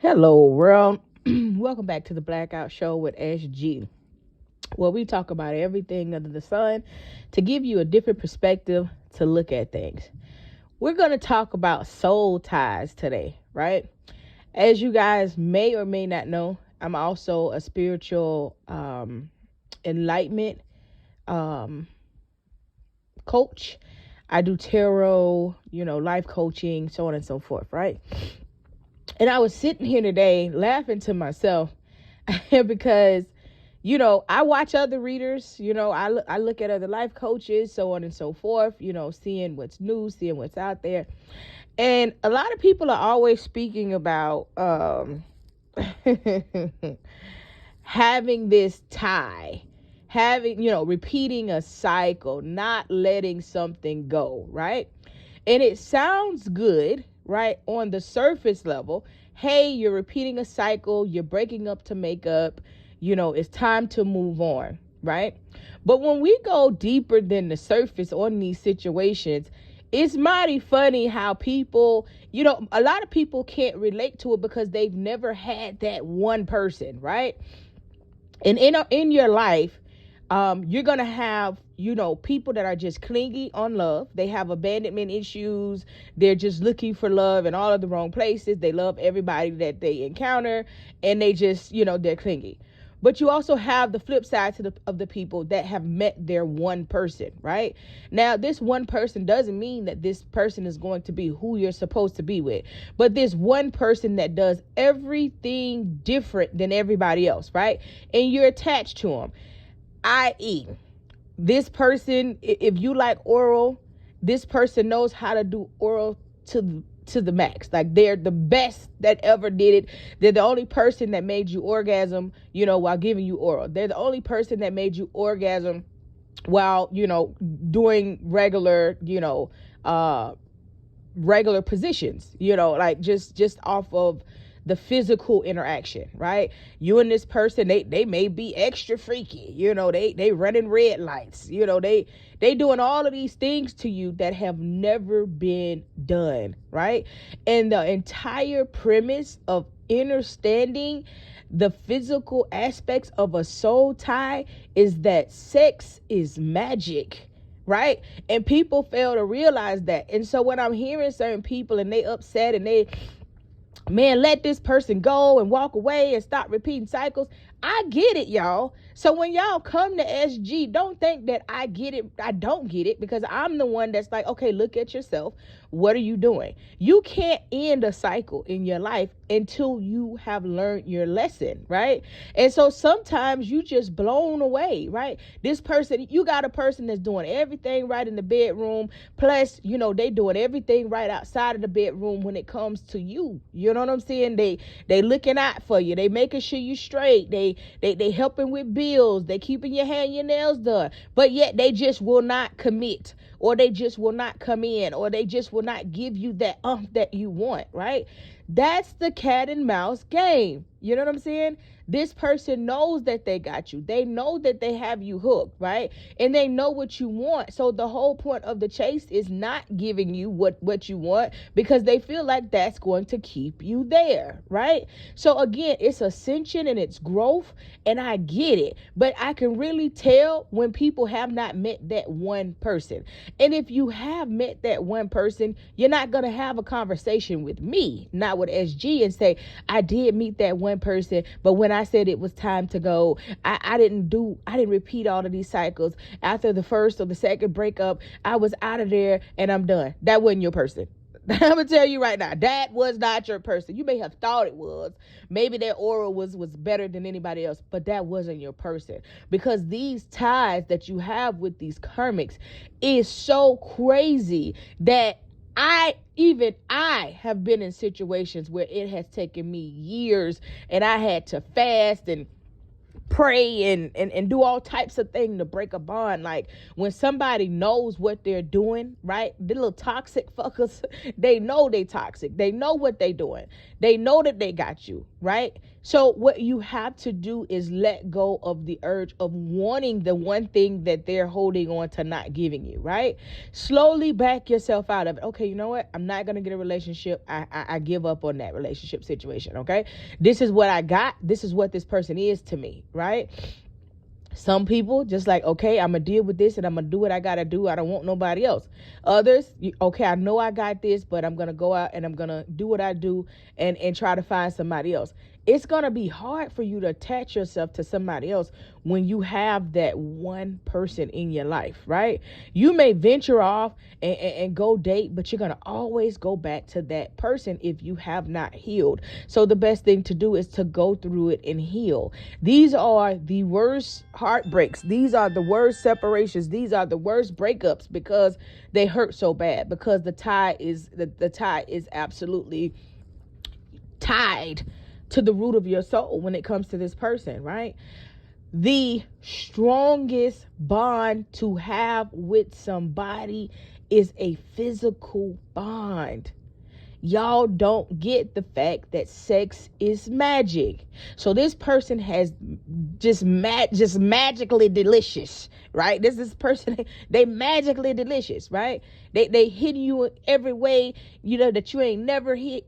Hello, world. Welcome back to the Blackout Show with SG, where we talk about everything under the sun to give you a different perspective to look at things. We're going to talk about soul ties today, right? As you guys may or may not know, I'm also a spiritual enlightenment um, coach. I do tarot, life coaching, so on and so forth, right? And I was sitting here today laughing to myself because, I watch other readers, I look at other life coaches, so on and so forth, seeing what's new, seeing what's out there. And a lot of people are always speaking about having this tie, repeating a cycle, not letting something go, right? And it sounds good, right, on the surface level. Hey, you're repeating a cycle, you're breaking up to make up, it's time to move on, right? But when we go deeper than the surface on these situations, it's mighty funny how people, a lot of people can't relate to it because they've never had that one person, right? And in your life, you're going to have, people that are just clingy on love. They have abandonment issues. They're just looking for love in all of the wrong places. They love everybody that they encounter, and they just, they're clingy. But you also have the flip side of the people that have met their one person, right? Now, this one person doesn't mean that this person is going to be who you're supposed to be with. But this one person that does everything different than everybody else, right? And you're attached to them. I.e., this person, if you like oral, this person knows how to do oral to the max. Like, they're the best that ever did it. They're the only person that made you orgasm, while giving you oral. They're the only person that made you orgasm while, doing regular, regular positions, like just off of the physical interaction, right? You and this person, they may be extra freaky, they running red lights, they doing all of these things to you that have never been done, right? And the entire premise of understanding the physical aspects of a soul tie is that sex is magic, right? And people fail to realize that. And so when I'm hearing certain people and they upset and they, man, let this person go and walk away and stop repeating cycles, I get it, y'all. So when y'all come to SG, don't think that I get it. I don't get it, because I'm the one that's like, okay, look at yourself. What are you doing? You can't end a cycle in your life until you have learned your lesson, right? And so sometimes you just blown away, right? This person, you got a person that's doing everything right in the bedroom. Plus, they doing everything right outside of the bedroom when it comes to you. You know what I'm saying? They looking out for you. They making sure you straight. They helping with bills. They keeping your hair and your nails done. But yet they just will not commit, or they just will not come in, or they just will not give you that that you want, right? That's the cat and mouse game. You know what I'm saying? This person knows that they got you. They know that they have you hooked, right? And they know what you want. So the whole point of the chase is not giving you what you want, because they feel like that's going to keep you there, right? So again, it's ascension and it's growth, and I get it. But I can really tell when people have not met that one person. And if you have met that one person, you're not going to have a conversation with me, not with SG, and say, I did meet that one person, but when I said it was time to go, I didn't repeat all of these cycles. After the first or the second breakup, I was out of there and I'm done. That wasn't your person. I'm gonna tell you right now, that was not your person. You may have thought it was. Maybe their aura was better than anybody else, but that wasn't your person. Because these ties that you have with these karmics is so crazy that I have been in situations where it has taken me years, and I had to fast and pray and do all types of things to break a bond. Like, when somebody knows what they're doing, right? The little toxic fuckers, they know they toxic. They know what they doing. They know that they got you. right? So what you have to do is let go of the urge of wanting the one thing that they're holding on to not giving you, right? Slowly back yourself out of it. Okay, you know what? I'm not going to get a relationship. I give up on that relationship situation, okay? This is what I got. This is what this person is to me, right? Some people just like, okay, I'm going to deal with this and I'm going to do what I got to do. I don't want nobody else. Others, okay, I know I got this, but I'm going to go out and I'm going to do what I do and try to find somebody else. It's going to be hard for you to attach yourself to somebody else when you have that one person in your life, right? You may venture off and go date, but you're going to always go back to that person if you have not healed. So the best thing to do is to go through it and heal. These are the worst heartbreaks. These are the worst separations. These are the worst breakups because they hurt so bad, because the tie is absolutely tied to the root of your soul when it comes to this person, right? The strongest bond to have with somebody is a physical bond. Y'all don't get the fact that sex is magic. So this person has just magically delicious, right? This person, they magically delicious, right? They hit you in every way, that you ain't never hit.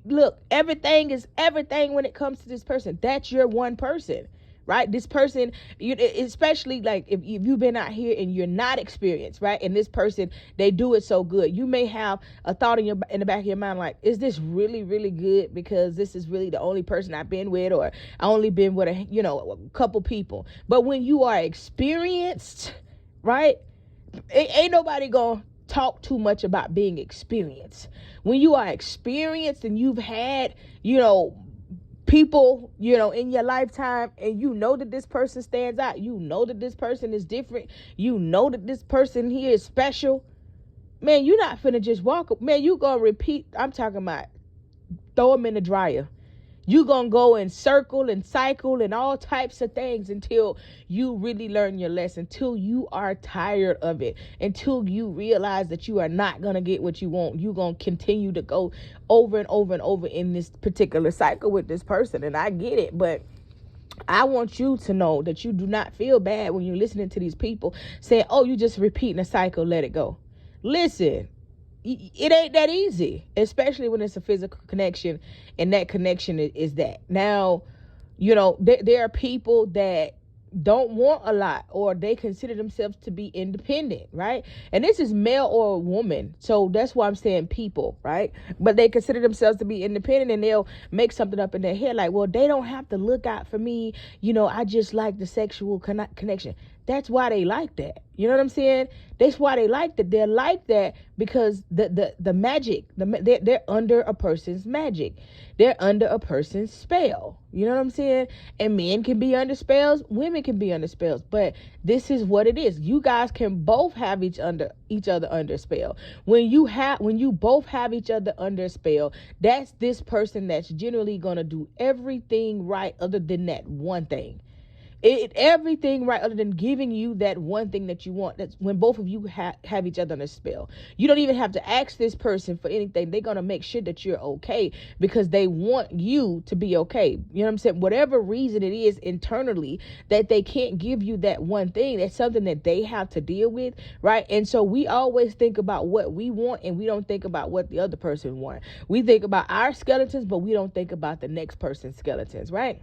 Look, everything is everything when it comes to this person. That's your one person. Right? This person, especially like if you've been out here and you're not experienced, right? And this person, they do it so good. You may have a thought in the back of your mind, like, is this really, really good? Because this is really the only person I've been with, or I only been with a couple people. But when you are experienced, right? Ain't nobody gonna talk too much about being experienced. When you are experienced and you've had, people, in your lifetime, and that this person stands out, that this person is different, that this person here is special, man, you're not finna just walk, man, you gonna repeat. I'm talking about throw them in the dryer. You gonna go and circle and cycle and all types of things until you really learn your lesson, until you are tired of it, until you realize that you are not gonna get what you want. You gonna continue to go over and over and over in this particular cycle with this person. And I get it, but I want you to know that you do not feel bad when you're listening to these people saying, oh, you just repeating a cycle, let it go. Listen, it ain't that easy, especially when it's a physical connection, and that connection is that. Now, there are people that don't want a lot, or they consider themselves to be independent, right? And this is male or a woman, so that's why I'm saying people, right? But they consider themselves to be independent, and they'll make something up in their head like, well, they don't have to look out for me, I just like the sexual connection. That's why they like that. You know what I'm saying? That's why they like that. They're like that because the magic, they're under a person's magic. They're under a person's spell. You know what I'm saying? And men can be under spells, women can be under spells. But this is what it is. You guys can both have each other under spell. When you both have each other under spell, that's this person that's generally gonna do everything right other than that one thing. Everything right other than giving you that one thing that you want. That's when both of you have each other on a spell. You don't even have to ask this person for anything. They're going to make sure that you're okay because they want you to be okay. You know what I'm saying? Whatever reason it is internally that they can't give you that one thing, that's something that they have to deal with, right? And so we always think about what we want, and we don't think about what the other person wants. We think about our skeletons, but we don't think about the next person's skeletons, right?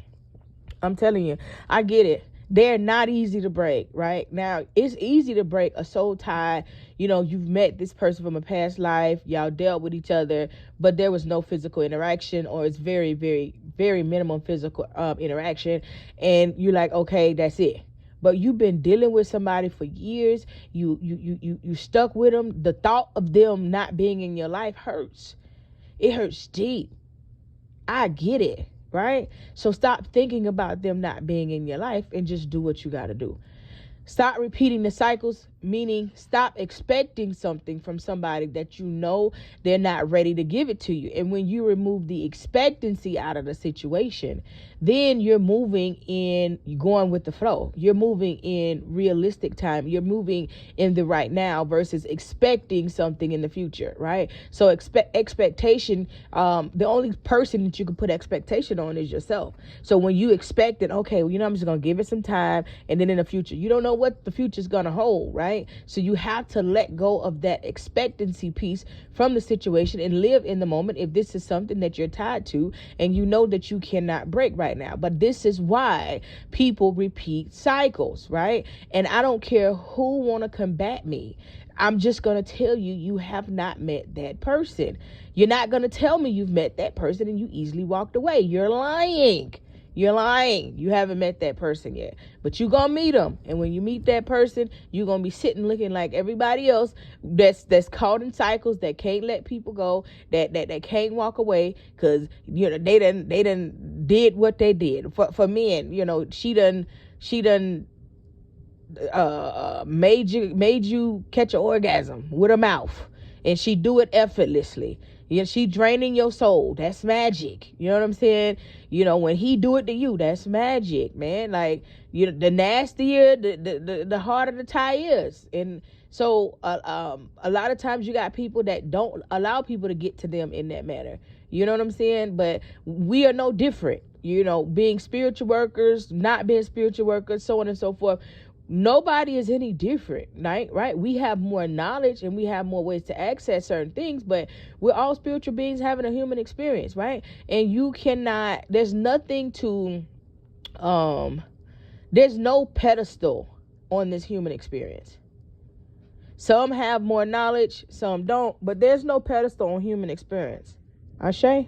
I'm telling you, I get it. They're not easy to break, right? Now, it's easy to break a soul tie. You've met this person from a past life. Y'all dealt with each other, but there was no physical interaction, or it's very, very, very minimum physical interaction. And you're like, okay, that's it. But you've been dealing with somebody for years. You stuck with them. The thought of them not being in your life hurts. It hurts deep. I get it. Right? So stop thinking about them not being in your life and just do what you got to do. Stop repeating the cycles, meaning stop expecting something from somebody that you know they're not ready to give it to you. And when you remove the expectancy out of the situation, then you're moving in, you're going with the flow. You're moving in realistic time. You're moving in the right now versus expecting something in the future, right? So expectation, the only person that you can put expectation on is yourself. So when you expect it, okay, well, I'm just going to give it some time, and then in the future, you don't know what the future is going to hold, right? So you have to let go of that expectancy piece from the situation and live in the moment if this is something that you're tied to and you know that you cannot break right now. But this is why people repeat cycles, right? And I don't care who want to combat me. I'm just going to tell you, you have not met that person. You're not going to tell me you've met that person and you easily walked away. You're lying. You're lying. You haven't met that person yet, but you're going to meet them. And when you meet that person, you're going to be sitting looking like everybody else that's caught in cycles, that can't let people go, that can't walk away because, they done did what they did. For men, she done made you catch an orgasm with her mouth, and she do it effortlessly. She draining your soul. That's magic. You know what I'm saying? When he do it to you, that's magic, man. Like, the nastier, the harder the tie is. And so a lot of times you got people that don't allow people to get to them in that manner. You know what I'm saying? But we are no different. Being spiritual workers, not being spiritual workers, so on and so forth. Nobody is any different, right? We have more knowledge and we have more ways to access certain things, but we're all spiritual beings having a human experience, right? And there's nothing to, there's no pedestal on this human experience. Some have more knowledge, some don't, but there's no pedestal on human experience. Ashe?